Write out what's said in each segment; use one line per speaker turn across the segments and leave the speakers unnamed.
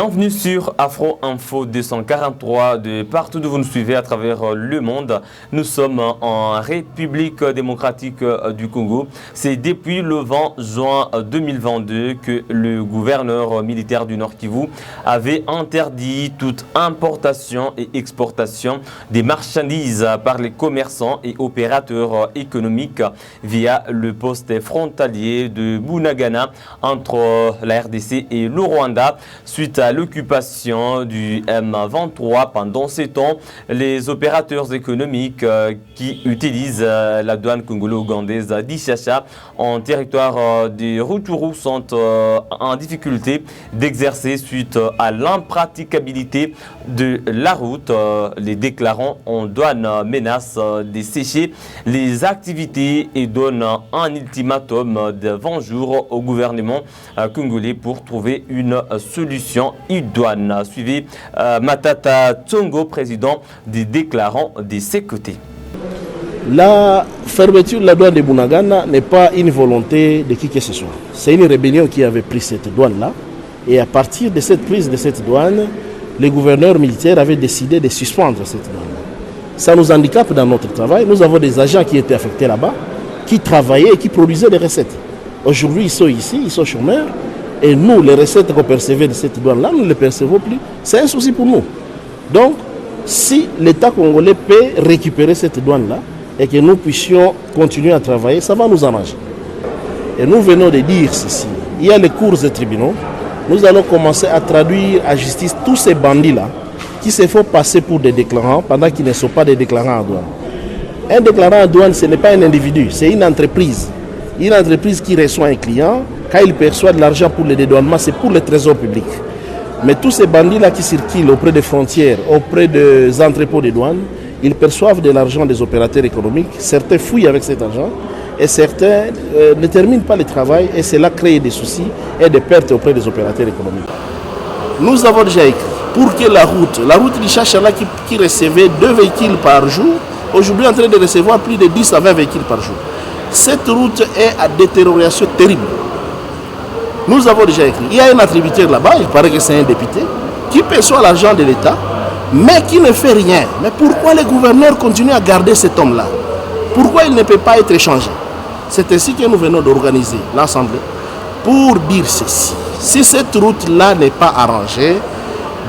Bienvenue sur Afro Info 243 de partout où vous nous suivez à travers le monde. Nous sommes en République démocratique du Congo. C'est depuis le 20 juin 2022 que le gouverneur militaire du Nord Kivu avait interdit toute importation et exportation des marchandises par les commerçants et opérateurs économiques via le poste frontalier de Bunagana entre la RDC et le Rwanda. Suite à l'occupation du M23 pendant ces temps, les opérateurs économiques qui utilisent la douane congolo-ougandaise d'Ishasha en territoire de Rutshuru sont en difficulté d'exercer suite à l'impraticabilité de la route. Les déclarants en douane menacent de sécher les activités et donnent un ultimatum de 20 jours au gouvernement congolais pour trouver une solution idoine. Suivez Matata Tsongo, président des déclarants de ses côtés.
La fermeture de la douane de Bunagana n'est pas une volonté de qui que ce soit. C'est une rébellion qui avait pris cette douane-là. Et à partir de cette prise de cette douane, les gouverneurs militaires avaient décidé de suspendre cette douane. Ça nous handicape dans notre travail. Nous avons des agents qui étaient affectés là-bas, qui travaillaient et qui produisaient des recettes. Aujourd'hui, ils sont ici, ils sont chômeurs. Et nous, les recettes qu'on percevait de cette douane-là, nous ne les percevons plus. C'est un souci pour nous. Donc, si l'État congolais peut récupérer cette douane-là et que nous puissions continuer à travailler, ça va nous arranger. Et nous venons de dire ceci. Il y a les cours et tribunaux. Nous allons commencer à traduire à justice tous ces bandits-là qui se font passer pour des déclarants pendant qu'ils ne sont pas des déclarants en douane. Un déclarant en douane, ce n'est pas un individu, c'est une entreprise. Une entreprise qui reçoit un client, quand il perçoit de l'argent pour le dédouanement, c'est pour le trésor public. Mais tous ces bandits-là qui circulent auprès des frontières, auprès des entrepôts de douane, ils perçoivent de l'argent des opérateurs économiques. Certains fouillent avec cet argent et certains ne terminent pas le travail et cela crée des soucis et des pertes auprès des opérateurs économiques. Nous avons déjà écrit pour que la route d'Ishasha qui recevait 2 véhicules par jour, aujourd'hui en train de recevoir plus de 10 à 20 véhicules par jour. Cette route est à détérioration terrible. Nous avons déjà écrit. Il y a un attributaire là-bas, il paraît que c'est un député, qui perçoit l'argent de l'État, mais qui ne fait rien. Mais pourquoi les gouverneurs continuent à garder cet homme-là? Pourquoi il ne peut pas être échangé? C'est ainsi que nous venons d'organiser l'Assemblée pour dire ceci. Si cette route-là n'est pas arrangée,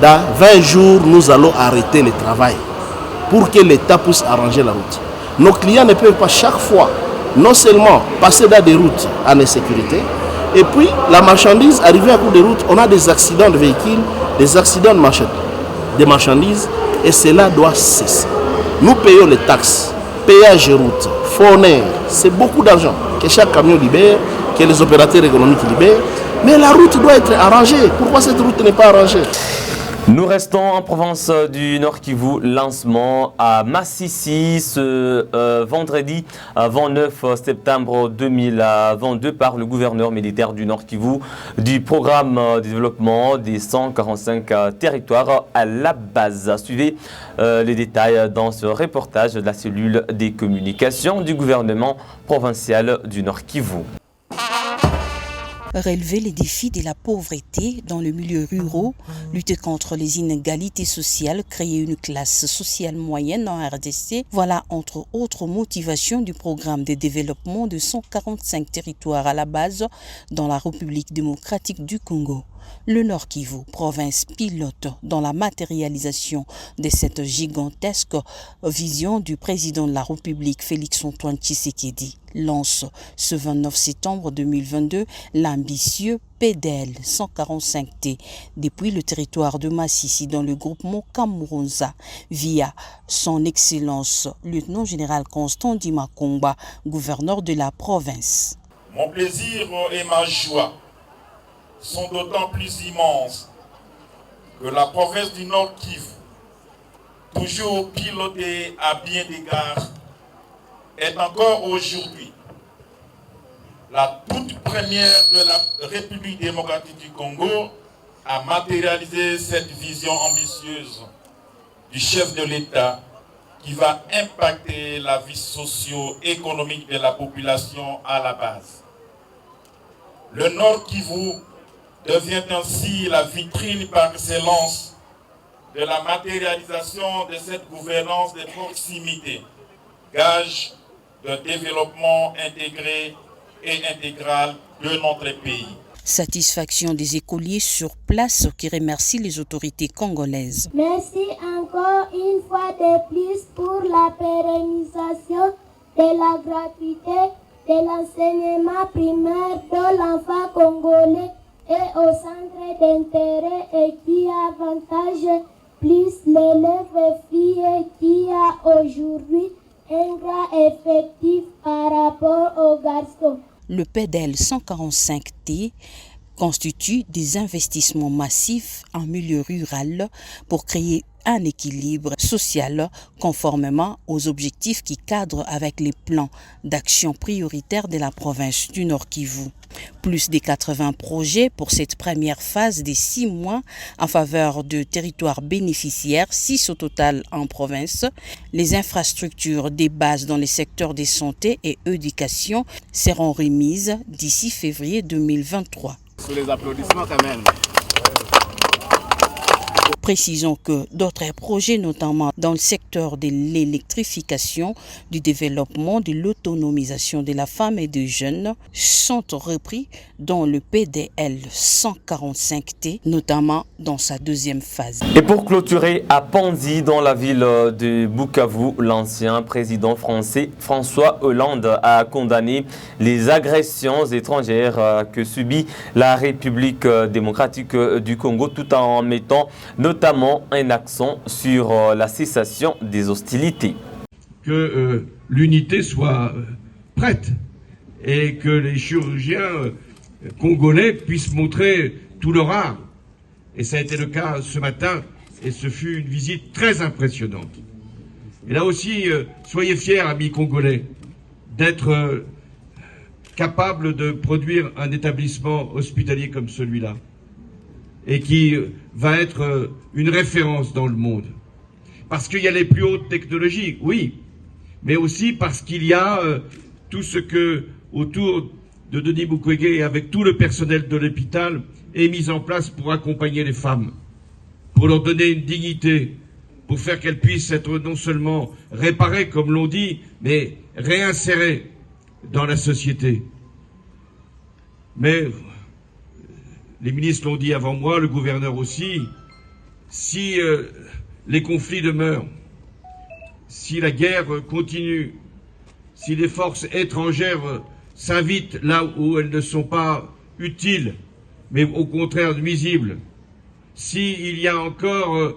dans 20 jours, nous allons arrêter le travail pour que l'État puisse arranger la route. Nos clients ne peuvent pas chaque fois non seulement passer dans des routes en insécurité, et puis la marchandise arrivée à court de route, on a des accidents de véhicules, des accidents de marchandises, et cela doit cesser. Nous payons les taxes, péage de route, fournaire, c'est beaucoup d'argent que chaque camion libère, que les opérateurs économiques libèrent, mais la route doit être arrangée. Pourquoi cette route n'est pas arrangée?
Nous restons en province du Nord Kivu, lancement à Massissi ce vendredi 29 septembre 2022 par le gouverneur militaire du Nord Kivu du programme de développement des 145 territoires à la base. Suivez les détails dans ce reportage de la cellule des communications du gouvernement provincial du Nord Kivu.
Relever les défis de la pauvreté dans le milieu rural, lutter contre les inégalités sociales, créer une classe sociale moyenne en RDC, voilà entre autres motivations du programme de développement de 145 territoires à la base dans la République démocratique du Congo. Le Nord Kivu, province pilote dans la matérialisation de cette gigantesque vision du président de la République Félix-Antoine Tshisekedi, lance ce 29 septembre 2022 l'ambitieux PDL 145T depuis le territoire de Massissi dans le groupement Kamuronza via son Excellence lieutenant général Constant Dimakomba, gouverneur de la province.
Mon plaisir et ma joie sont d'autant plus immenses que la province du Nord Kivu, toujours pilotée à bien d'égards, est encore aujourd'hui la toute première de la République démocratique du Congo à matérialiser cette vision ambitieuse du chef de l'État qui va impacter la vie socio-économique de la population à la base. Le Nord Kivu devient ainsi la vitrine par excellence de la matérialisation de cette gouvernance de proximité, gage d'un développement intégré et intégral de notre pays.
Satisfaction des écoliers sur place qui remercient les autorités congolaises.
Merci encore une fois de plus pour la pérennisation de la gratuité de l'enseignement primaire de l'enfant congolais et au centre d'intérêt et qui avantage plus l'élève fille qui a aujourd'hui un grand effectif par rapport aux garçons.
Le PEDEL 145T constitue des investissements massifs en milieu rural pour créer un équilibre social conformément aux objectifs qui cadrent avec les plans d'action prioritaires de la province du Nord Kivu. Plus de 80 projets pour cette première phase des 6 mois en faveur de territoires bénéficiaires, 6 au total en province. Les infrastructures des bases dans les secteurs de santé et éducation seront remises d'ici février 2023.
Sous les applaudissements quand même.
Précisons que d'autres projets, notamment dans le secteur de l'électrification, du développement, de l'autonomisation de la femme et des jeunes, sont repris dans le PDL 145T, notamment dans sa deuxième phase.
Et pour clôturer, à Panzi, dans la ville de Bukavu, l'ancien président français François Hollande a condamné les agressions étrangères que subit la République démocratique du Congo, tout en mettant notamment un accent sur la cessation des hostilités.
Que l'unité soit prête et que les chirurgiens congolais puissent montrer tout leur art. Et ça a été le cas ce matin et ce fut une visite très impressionnante. Et là aussi, soyez fiers, amis congolais, d'être capables de produire un établissement hospitalier comme celui-là, et qui va être une référence dans le monde. Parce qu'il y a les plus hautes technologies, oui, mais aussi parce qu'il y a tout ce que, autour de Denis Mukwege et avec tout le personnel de l'hôpital, est mis en place pour accompagner les femmes, pour leur donner une dignité, pour faire qu'elles puissent être non seulement réparées, comme l'on dit, mais réinsérées dans la société. Mais les ministres l'ont dit avant moi, le gouverneur aussi, si les conflits demeurent, si la guerre continue, si les forces étrangères s'invitent là où elles ne sont pas utiles, mais au contraire nuisibles, s'il y a encore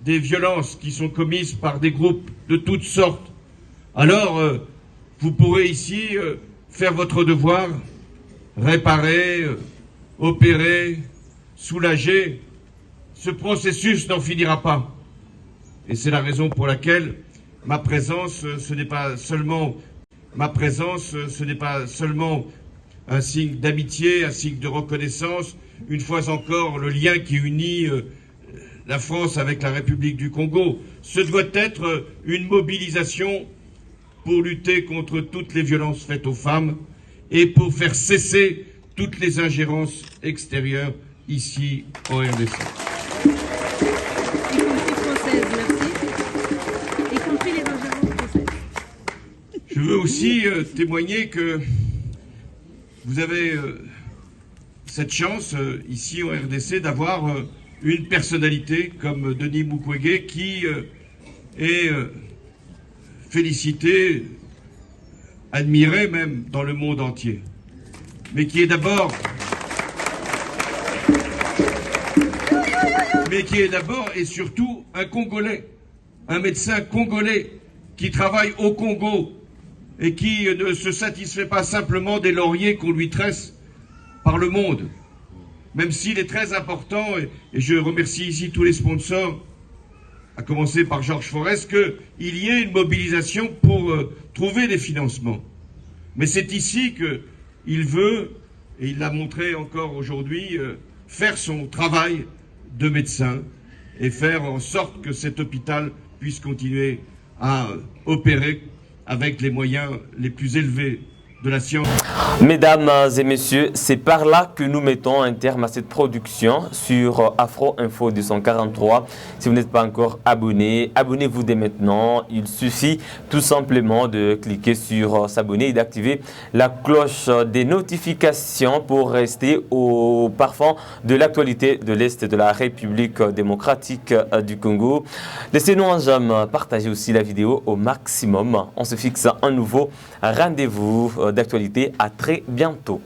des violences qui sont commises par des groupes de toutes sortes, alors vous pourrez ici faire votre devoir, réparer, opérer, soulager. Ce processus n'en finira pas. Et c'est la raison pour laquelle ma présence, ce n'est pas seulement un signe d'amitié, un signe de reconnaissance, une fois encore le lien qui unit la France avec la République du Congo. Ce doit être une mobilisation pour lutter contre toutes les violences faites aux femmes et pour faire cesser toutes les ingérences extérieures ici en RDC. Je veux aussi témoigner que vous avez cette chance ici en RDC d'avoir une personnalité comme Denis Mukwege qui est félicité, admiré même dans le monde entier, mais qui est d'abord et surtout un Congolais, un médecin congolais qui travaille au Congo et qui ne se satisfait pas simplement des lauriers qu'on lui tresse par le monde, même s'il est très important, et je remercie ici tous les sponsors, à commencer par Georges Forest, qu'il y ait une mobilisation pour trouver des financements. Mais c'est ici qu'il veut, et il l'a montré encore aujourd'hui, faire son travail de médecin et faire en sorte que cet hôpital puisse continuer à opérer avec les moyens les plus élevés de la science.
Mesdames et messieurs, c'est par là que nous mettons un terme à cette production sur Afro Info 243. Si vous n'êtes pas encore abonné, abonnez-vous dès maintenant. Il suffit tout simplement de cliquer sur s'abonner et d'activer la cloche des notifications pour rester au parfum de l'actualité de l'Est de la République démocratique du Congo. Laissez-nous un j'aime, partagez aussi la vidéo au maximum. On se fixe un nouveau rendez-vous d'actualité. À très bientôt.